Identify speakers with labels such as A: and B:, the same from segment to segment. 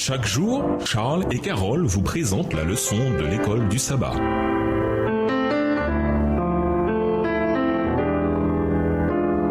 A: Chaque jour, Charles et Carole vous présentent la leçon de l'école du sabbat.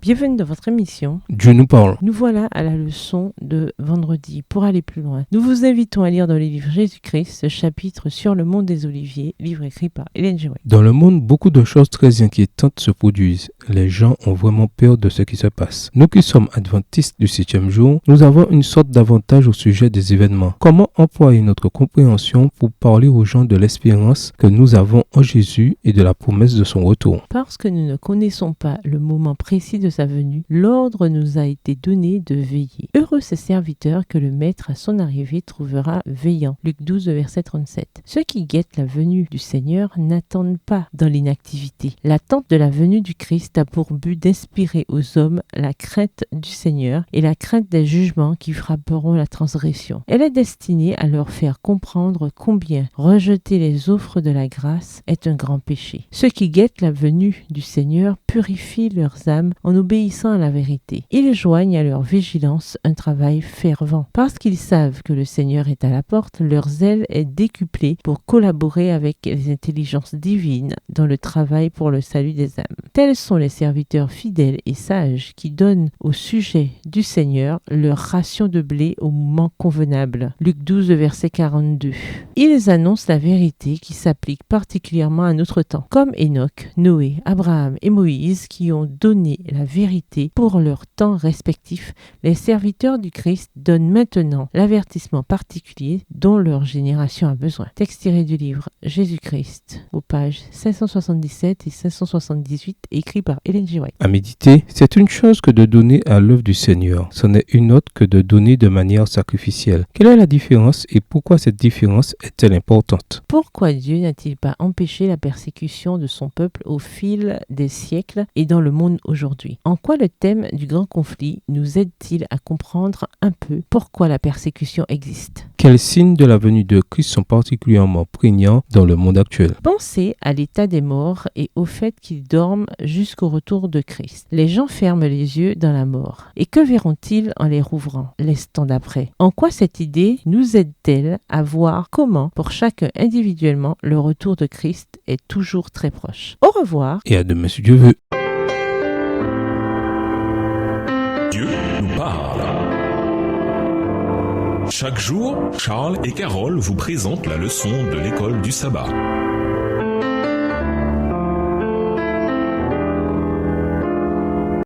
B: Bienvenue dans votre émission.
C: Dieu nous parle.
B: Nous voilà à la leçon de vendredi. Pour aller plus loin, nous vous invitons à lire dans le livre Jésus-Christ ce chapitre sur le monde des Oliviers, livre écrit par Ellen G. White.
C: Dans le monde, beaucoup de choses très inquiétantes se produisent. Les gens ont vraiment peur de ce qui se passe. Nous qui sommes adventistes du 7e jour, nous avons une sorte d'avantage au sujet des événements. Comment employer notre compréhension pour parler aux gens de l'espérance que nous avons en Jésus et de la promesse de son retour?
B: Parce que nous ne connaissons pas le moment précis de sa venue, l'ordre nous a été donné de veiller. Heureux ces serviteurs que le Maître à son arrivée trouvera veillant. Luc 12, verset 37. Ceux qui guettent la venue du Seigneur n'attendent pas dans l'inactivité. L'attente de la venue du Christ a pour but d'inspirer aux hommes la crainte du Seigneur et la crainte des jugements qui frapperont la transgression. Elle est destinée à leur faire comprendre combien rejeter les offres de la grâce est un grand péché. Ceux qui guettent la venue du Seigneur purifient leurs âmes en obéissant à la vérité. Ils joignent à leur vigilance un travail fervent. Parce qu'ils savent que le Seigneur est à la porte, leur zèle est décuplé pour collaborer avec les intelligences divines dans le travail pour le salut des âmes. Tels sont les serviteurs fidèles et sages qui donnent au sujet du Seigneur leur ration de blé au moment convenable. Luc 12, verset 42. Ils annoncent la vérité qui s'applique particulièrement à notre temps, comme Enoch, Noé, Abraham et Moïse qui ont donné la vérité pour leur temps respectif. Les serviteurs du Christ donnent maintenant l'avertissement particulier dont leur génération a besoin. Texte tiré du livre Jésus-Christ, aux pages 577 et 578, écrit par Ellen G. White.
C: À méditer, c'est une chose que de donner à l'œuvre du Seigneur. C'en est une autre que de donner de manière sacrificielle. Quelle est la différence et pourquoi cette différence est-elle importante?
B: Pourquoi Dieu n'a-t-il pas empêché la persécution de son peuple au fil des siècles et dans le monde aujourd'hui? En quoi le thème du grand conflit nous aide-t-il à comprendre un peu pourquoi la persécution existe?
C: Quels signes de la venue de Christ sont particulièrement prégnants dans le monde actuel?
B: Pensez à l'état des morts et au fait qu'ils dorment jusqu'au retour de Christ. Les gens ferment les yeux dans la mort. Et que verront-ils en les rouvrant l'instant d'après? En quoi cette idée nous aide-t-elle à voir comment, pour chacun individuellement, le retour de Christ est toujours très proche? Au revoir.
C: Et à demain si Dieu veut.
A: Dieu nous parle. Chaque jour, Charles et Carole vous présentent la leçon de l'école du sabbat.